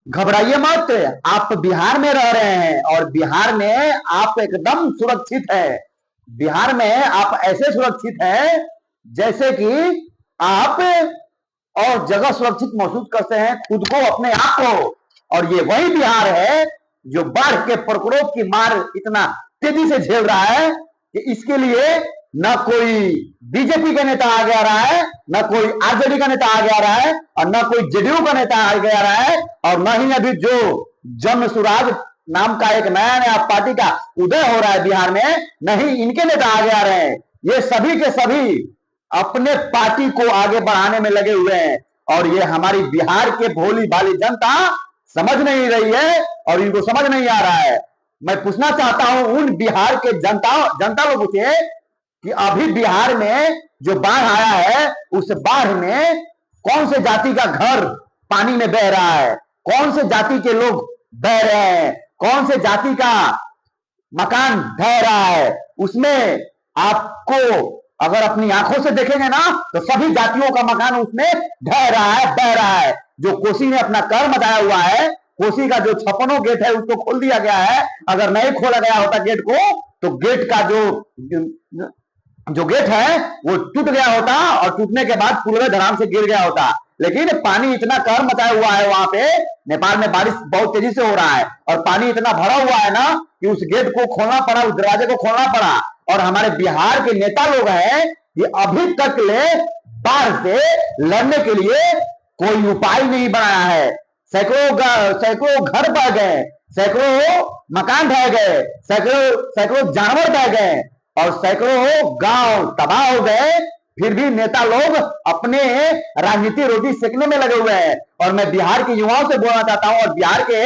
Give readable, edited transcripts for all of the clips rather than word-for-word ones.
घबराइए मत। आप बिहार में रह रहे हैं और बिहार में आप एकदम सुरक्षित है। बिहार में आप ऐसे सुरक्षित हैं जैसे कि आप और जगह सुरक्षित महसूस करते हैं खुद को, अपने आप को। और ये वही बिहार है जो बाढ़ के प्रकोप की मार इतना तेजी से झेल रहा है कि इसके लिए न कोई बीजेपी का नेता आगे आ रहा है, न कोई आरजेडी का नेता आगे आ रहा है, और न कोई जेडीयू का नेता आगे आ रहा है, और न ही अभी जो जन सुराज नाम का एक नया नया पार्टी का उदय हो रहा है बिहार में, नहीं इनके नेता आगे आ रहे हैं। ये सभी के सभी अपने पार्टी को आगे बढ़ाने में लगे हुए हैं, और ये हमारी बिहार के भोली भाली जनता समझ नहीं रही है और इनको समझ नहीं आ रहा है। मैं पूछना चाहता हूं उन बिहार के जनता लोगों से कि अभी बिहार में जो बाढ़ आया है उस बाढ़ में कौन से जाति का घर पानी में बह रहा है, कौन से जाति के लोग बह रहे हैं, कौन से जाति का मकान ढह रहा है, उसमें आपको अगर अपनी आंखों से देखेंगे ना तो सभी जातियों का मकान उसमें ढह रहा है, बह रहा है। जो कोसी ने अपना कर मचाया हुआ है, कोसी का जो 56 गेट है उसको खोल दिया गया है। अगर नहीं खोला गया होता गेट को तो गेट का जो गेट है वो टूट गया होता और टूटने के बाद पूरे धराम से गिर गया होता। लेकिन पानी इतना कहर मचाया हुआ है वहां पे, नेपाल में बारिश बहुत तेजी से हो रहा है और पानी इतना भरा हुआ है ना कि उस गेट को खोलना पड़ा, उस दरवाजे को खोलना पड़ा। और हमारे बिहार के नेता लोग हैं कि अभी तक ले बाढ़ से लड़ने के लिए कोई उपाय नहीं बनाया है। सैकड़ों घर बह गए, सैकड़ों मकान ढह गए, सैकड़ों जानवर बह गए और सैकड़ों गांव तबाह हो गए। फिर भी नेता लोग अपने राजनीति रोटी सेकने में लगे हुए हैं। और मैं बिहार के युवाओं से बोलना चाहता हूं और बिहार के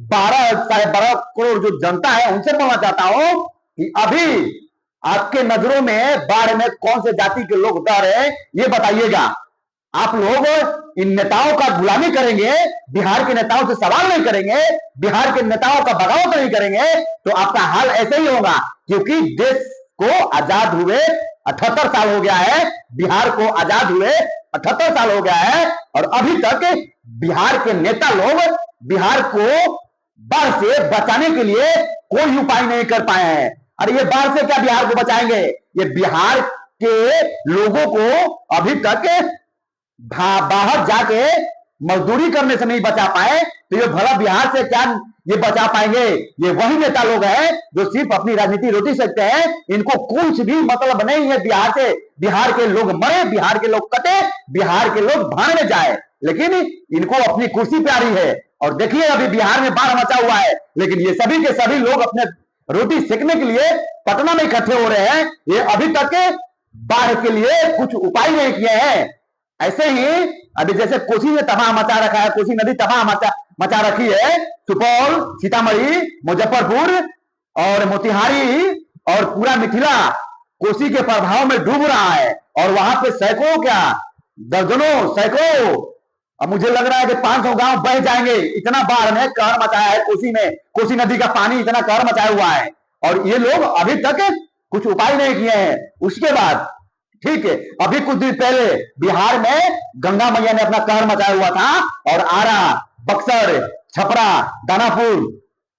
12 करोड़ जो जनता है उनसे बोलना चाहता हूं कि अभी आपके नजरों में बाढ़ में कौन से जाति के लोग डर है ये बताइएगा। आप लोग इन नेताओं का गुलामी करेंगे, बिहार के नेताओं से सवाल नहीं करेंगे, बिहार के नेताओं का बगावत नहीं करेंगे तो आपका हाल ऐसे ही होगा। क्योंकि देश को आजाद हुए 78 साल हो गया है, बिहार को आजाद हुए 78 साल हो गया है और अभी तक बिहार के नेता लोग बिहार को बाढ़ से बचाने के लिए कोई उपाय नहीं कर पाए हैं। अरे ये बाढ़ से क्या बिहार को बचाएंगे? ये बिहार के लोगों को अभी तक बाहर जाके मजदूरी करने से नहीं बचा पाए तो ये भला बिहार से क्या ये बचा पाएंगे? ये वही नेता लोग हैं जो सिर्फ अपनी राजनीति रोटी सकते हैं। इनको कुछ भी मतलब नहीं है बिहार से। बिहार के लोग मरे, बिहार के लोग कटे, बिहार के लोग भाड़ में जाए, लेकिन इनको अपनी कुर्सी प्यारी है। और देखिए अभी बिहार में बाढ़ मचा हुआ है, लेकिन ये सभी के सभी लोग अपने रोटी सेकने के लिए पटना में इकट्ठे हो रहे हैं। ये अभी तक बाढ़ के लिए कुछ उपाय नहीं किए हैं। ऐसे ही अभी जैसे कोसी ने तबाह मचा रखा है, कोसी नदी तबाह मचा रखी है, सुपौल, सीतामढ़ी, मुजफ्फरपुर और मोतिहारी और पूरा मिथिला कोसी के प्रभाव में डूब रहा है। और वहां पे सैकड़ों क्या दर्जनों सैकड़ों, अब मुझे लग रहा है कि 500 गांव बह जाएंगे, इतना बाढ़ में कहर मचाया है कोसी में। कोसी नदी का पानी इतना कहर मचाया हुआ है और ये लोग अभी तक कुछ उपाय नहीं किए हैं। उसके बाद ठीक है, अभी कुछ दिन पहले बिहार में गंगा मैया ने अपना कहर मचाया हुआ था और आरा, बक्सर, छपरा, दानापुर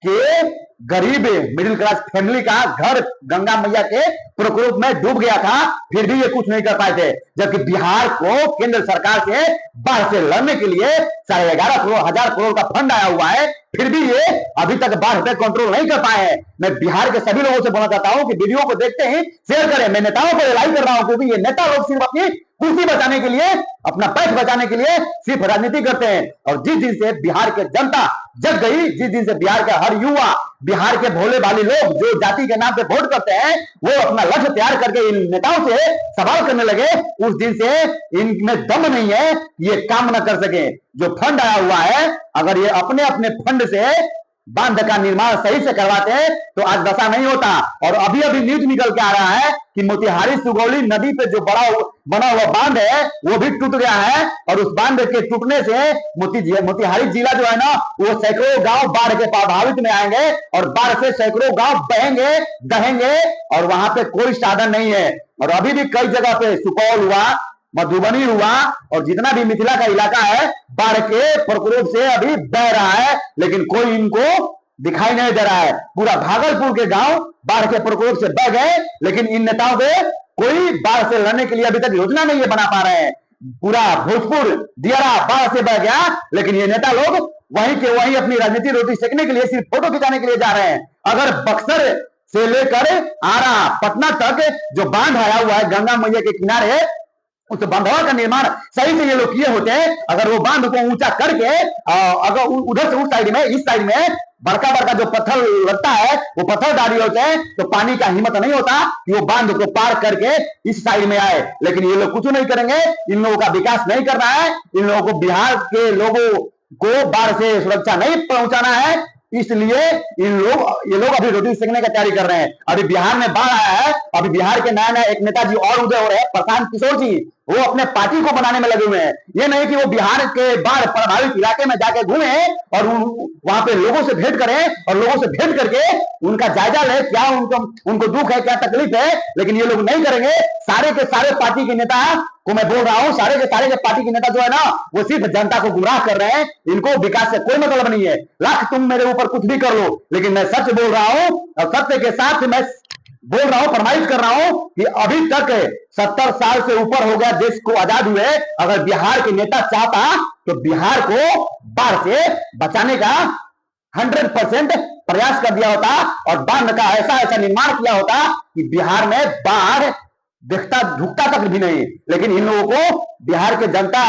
के गरीब मिडिल क्लास फैमिली का घर गंगा मैया के प्रकोप में डूब गया था, फिर भी ये कुछ नहीं कर पाए थे। जबकि बिहार को केंद्र सरकार से बाढ़ से लड़ने के लिए 11,500 करोड़ का फंड आया हुआ है, फिर भी ये अभी तक बाढ़ पे कंट्रोल नहीं कर पाए हैं। मैं बिहार के सभी लोगों से बोलना चाहता हूं कि वीडियो को देखते ही शेयर करें। मैं नेताओं को रिलाई कर रहा हूं क्योंकि ये नेता लोग सिर्फ अपनी कुर्सी बचाने के लिए, अपना पैठ बचाने के लिए सिर्फ राजनीति करते हैं। और जिस दिन से बिहार के जनता जग गई, जिस दिन से बिहार का हर युवा, बिहार के भोले भाले लोग जो जाति के नाम पे वोट करते हैं वो अपना लक्ष्य तैयार करके इन नेताओं से सवाल करने लगे, उस दिन से इनमें दम नहीं है ये काम न कर सके। जो फंड आया हुआ है, अगर ये अपने अपने फंड से बांध का निर्माण सही से करवाते हैं तो आज दशा नहीं होता। और अभी अभी न्यूज निकल के आ रहा है कि मोतिहारी सुगौली नदी पे जो बना हुआ बांध है वो भी टूट गया है और उस बांध के टूटने से मोतिहारी जिला जो है ना वो सैकड़ों गांव बाढ़ के प्रभावित में आएंगे और बाढ़ से सैकड़ों गांव बहेंगे, दहेंगे और वहां पे कोई साधन नहीं है। और अभी भी कई जगह पे सुपौल हुआ, मधुबनी हुआ और जितना भी मिथिला का इलाका है बाढ़ के प्रकोप से अभी बह रहा है, लेकिन कोई इनको दिखाई नहीं दे रहा है। पूरा भागलपुर के गांव बाढ़ के प्रकोप से बह गए, लेकिन इन नेताओं के कोई बाढ़ से लड़ने के लिए अभी तक योजना नहीं है बना पा रहे हैं। पूरा भोजपुर दियारा बाढ़ से बह गया, लेकिन ये नेता लोग वहीं के वहीं अपनी राजनीति रोटी सेकने के लिए, सिर्फ फोटो खिंचाने के लिए जा रहे हैं। अगर बक्सर से लेकर आरा पटना तक जो बांध आया हुआ है गंगा मैया के किनारे, उस बांधवा का निर्माण सही से ये लोग किए होते हैं। अगर वो बांध को ऊंचा करके अगर उधर से उस साइड में, इस साइड में बड़का बड़का जो पत्थर लगता है वो पत्थर डाली होते हैं, तो पानी का हिम्मत नहीं होता कि वो बांध को पार करके इस साइड में आए। लेकिन ये लोग कुछ नहीं करेंगे, इन लोगों का विकास नहीं करना है, इन लोगों को बिहार के लोगों को बाढ़ से सुरक्षा नहीं पहुंचाना है, इसलिए ये लोग अभी रोटी सेकने की तैयारी कर रहे हैं। अभी बिहार में बाढ़ आया है, अभी बिहार के नया नया एक नेताजी और उदय हो रहे हैं, प्रशांत किशोर जी, वो अपने पार्टी को बनाने में लगे हुए हैं। ये नहीं कि वो बिहार के बाढ़ प्रभावित इलाके में जाके घूमे और वहां पे लोगों से भेंट करें और लोगों से भेंट करके उनका जायजा ले, क्या उनको दुख है, क्या तकलीफ है, लेकिन ये लोग नहीं करेंगे। सारे के सारे पार्टी के नेता को मैं बोल रहा हूं, सारे के पार्टी के नेता जो है ना, वो सिर्फ जनता को गुमराह कर रहे हैं, इनको विकास से कोई मतलब नहीं है। लाख तुम मेरे ऊपर कुछ भी कर लो, लेकिन मैं सच बोल रहा हूं और सत्य के साथ मैं बोल रहा हूं, फरमाइश कर रहा हूं कि अभी तक 70 साल से ऊपर हो गया देश को आजाद हुए, अगर बिहार के नेता चाहता तो बिहार को बाढ़ से बचाने का 100% प्रयास कर दिया होता और बांध का ऐसा निर्माण किया होता कि बिहार में बाढ़ दिखता झुकता तक भी नहीं। लेकिन इन लोगों को बिहार के जनता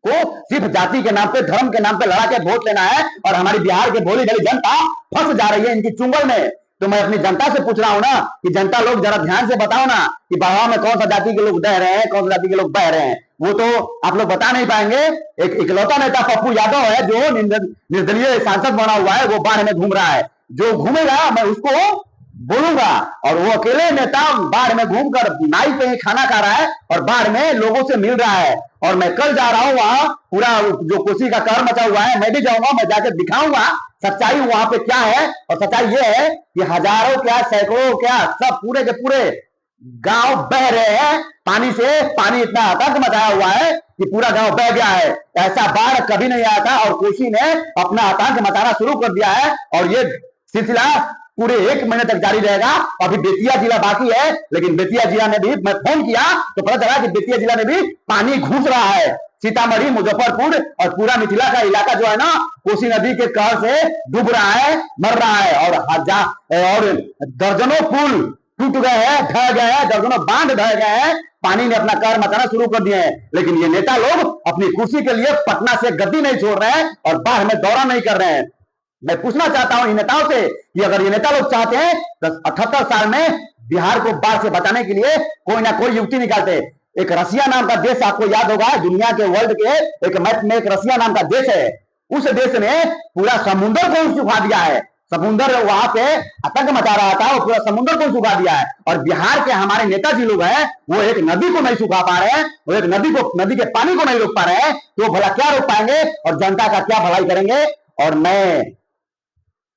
को सिर्फ जाति के नाम पे, धर्म के नाम पे लड़ा के वोट लेना है और हमारी बिहार के भोली भाली जनता फंस जा रही है इनकी चुंगल में। तो मैं अपनी जनता से पूछ रहा हूं ना कि जनता लोग जरा ध्यान से बताओ ना कि बाढ़ में कौन सा जाति के लोग बह रहे हैं, कौन सा जाति के लोग बह रहे हैं। वो तो आप लोग बता नहीं पाएंगे। एक इकलौता नेता पप्पू यादव है जो निर्दलीय सांसद बना हुआ है, वो बाढ़ में घूम रहा है। जो घूमेगा मैं उसको बोलूंगा, और वो अकेले नेता बाढ़ में घूमकर नाई पे ही खाना खा रहा है और बाढ़ में लोगों से मिल रहा है। और मैं कल जा रहा हूं वहां, पूरा जो कोसी का कहर मचा हुआ है, मैं भी जाऊंगा, मैं जाकर दिखाऊंगा सच्चाई वहां पे क्या है। और सच्चाई ये है कि हजारों क्या, सैकड़ों क्या, सब पूरे के पूरे गांव बह रहे हैं पानी से। पानी इतना आतंक मचाया हुआ है कि पूरा गांव बह गया है। ऐसा बाढ़ कभी नहीं आया था और कोसी ने अपना आतंक मचाना शुरू कर दिया है और ये सिलसिला पूरे 1 महीने तक जारी रहेगा। अभी बेतिया जिला बाकी है, लेकिन बेतिया जिला में भी मैं फोन किया तो पता चला कि बेतिया जिला में भी पानी घुस रहा है। सीतामढ़ी, मुजफ्फरपुर और पूरा मिथिला का इलाका जो है ना, कोसी नदी के कहर से डूब रहा है, मर रहा है। और दर्जनों पुल टूट गए हैं, ढह गए हैं, दर्जनों बांध ढह गए हैं, पानी ने अपना कहर मचाना शुरू कर दिए हैं। लेकिन ये नेता लोग अपनी कुर्सी के लिए पटना से गद्दी नहीं छोड़ रहे हैं और बाढ़ में दौरा नहीं कर रहे हैं। मैं पूछना चाहता हूं इन नेताओं से कि अगर ये नेता लोग चाहते हैं तो 78 साल में बिहार को बाढ़ से बचाने के लिए कोई ना कोई युक्ति निकालते। एक रसिया नाम का देश आपको याद होगा, दुनिया के वर्ल्ड के एक मैप में एक रसिया नाम का देश है। उस देश ने पूरा समुद्र को सुखा दिया है। समुद्र वहां पे आतंक मचा रहा था, वो पूरा समुद्र को सुखा दिया है। और बिहार के हमारे नेताजी लोग हैं, वो एक नदी को नहीं सुखा पा रहे हैं, वो एक नदी के पानी को नहीं रोक पा रहे हैं, तो भला क्या रोक पाएंगे और जनता का क्या भलाई करेंगे। और मैं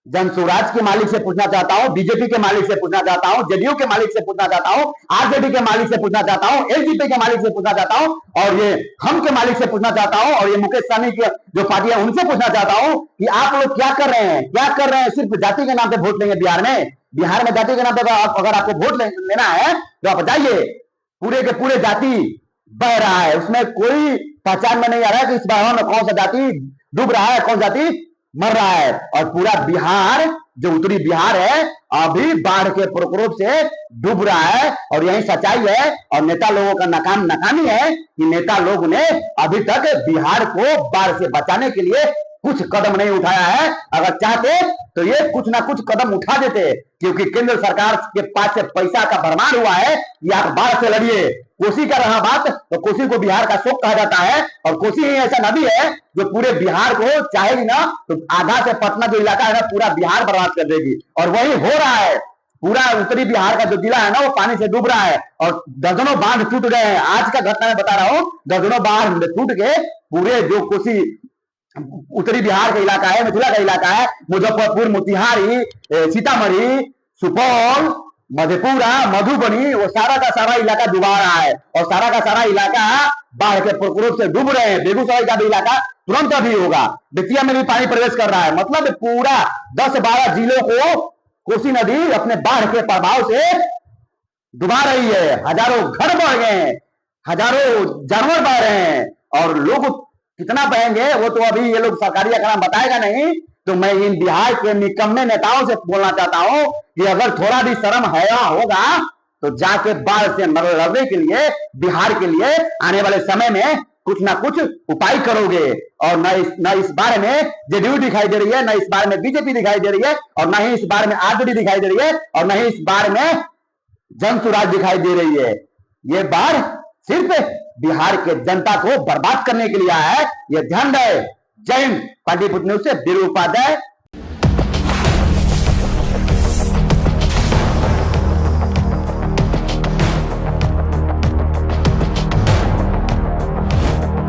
जन स्वराज के मालिक से पूछना चाहता हूं, बीजेपी के मालिक से पूछना चाहता हूं, जेडीयू के मालिक से पूछना चाहता हूं, आरजेडी के मालिक से पूछना चाहता हूं, एलजेपी के मालिक से पूछना चाहता हूं और ये हम के मालिक से पूछना चाहता हूं और ये मुकेश सहनी की जो पार्टी है उनसे पूछना चाहता हूं कि आप लोग क्या कर रहे हैं, क्या कर रहे हैं। सिर्फ जाति के नाम पे वोट लेंगे बिहार में जाति के नाम पे अगर आपको वोट लेना है तो आप जाइए। पूरे के पूरे जाति बह रहा है, उसमें कोई पहचान में नहीं आ रहा है कि इस बार में कौन सा जाति डूब रहा है, कौन जाति मर रहा है। और पूरा बिहार जो उत्तरी बिहार है अभी बाढ़ के प्रकोप से डूब रहा है और यही सच्चाई है। और नेता लोगों का नाकामी है कि नेता लोग ने अभी तक बिहार को बाढ़ से बचाने के लिए कुछ कदम नहीं उठाया है। अगर चाहते तो ये कुछ ना कुछ कदम उठा देते, क्योंकि केंद्र सरकार के पास से पैसा का भरमार हुआ है कि आप बाढ़ से लड़िए। कोसी का रहा बात तो कोसी को बिहार का शोक कहा जाता है और कोसी ही ऐसा नदी है जो पूरे बिहार को चाहेगी ना तो आधा से पटना जो इलाका है ना पूरा बिहार बर्बाद कर देगी। और वही हो रहा है, पूरा उत्तरी बिहार का जो जिला है ना वो पानी से डूब रहा है और दर्जनों बांध टूट गए हैं। आज का घटना मैं बता रहा हूँ, दर्जनों बांध टूट के पूरे जो कोसी उत्तरी बिहार का इलाका है, मिथिला का इलाका है, मुजफ्फरपुर, मोतिहारी, सीतामढ़ी, सुपौल मधेपुरा, मधुबनी, वो सारा का सारा इलाका डूबा रहा है और सारा का सारा इलाका बाढ़ के प्रकोप से डूब रहे हैं। बेगूसराय का भी इलाका तुरंत अभी होगा, बेतिया में भी पानी प्रवेश कर रहा है। मतलब पूरा 10-12 जिलों को कोसी नदी अपने बाढ़ के प्रभाव से डुबा रही है। हजारों घर बढ़ गए हैं, हजारों जानवर बह रहे हैं, और लोग कितना बहेंगे वो तो अभी ये लोग सरकारी आंकड़ा बताएगा नहीं। तो मैं इन बिहार के निकम्मे नेताओं से बोलना चाहता हूं कि अगर थोड़ा भी शर्म हया होगा तो जाके बाढ़ से लड़ने के लिए, बिहार के लिए आने वाले समय में कुछ ना कुछ उपाय करोगे। और न इस बार में जेडीयू दिखाई दे रही है, न इस बार में बीजेपी दिखाई दे रही है, और न ही इस बार में आरजेडी दिखाई दे रही है, और न ही इस बार में जनसुराज दिखाई दे रही है। ये बाढ़ सिर्फ बिहार के जनता को बर्बाद करने के लिए आया है, यह ध्यान रहे। जय हिंद। पाटलिपुत्र न्यूज से बीरू उपाध्याय।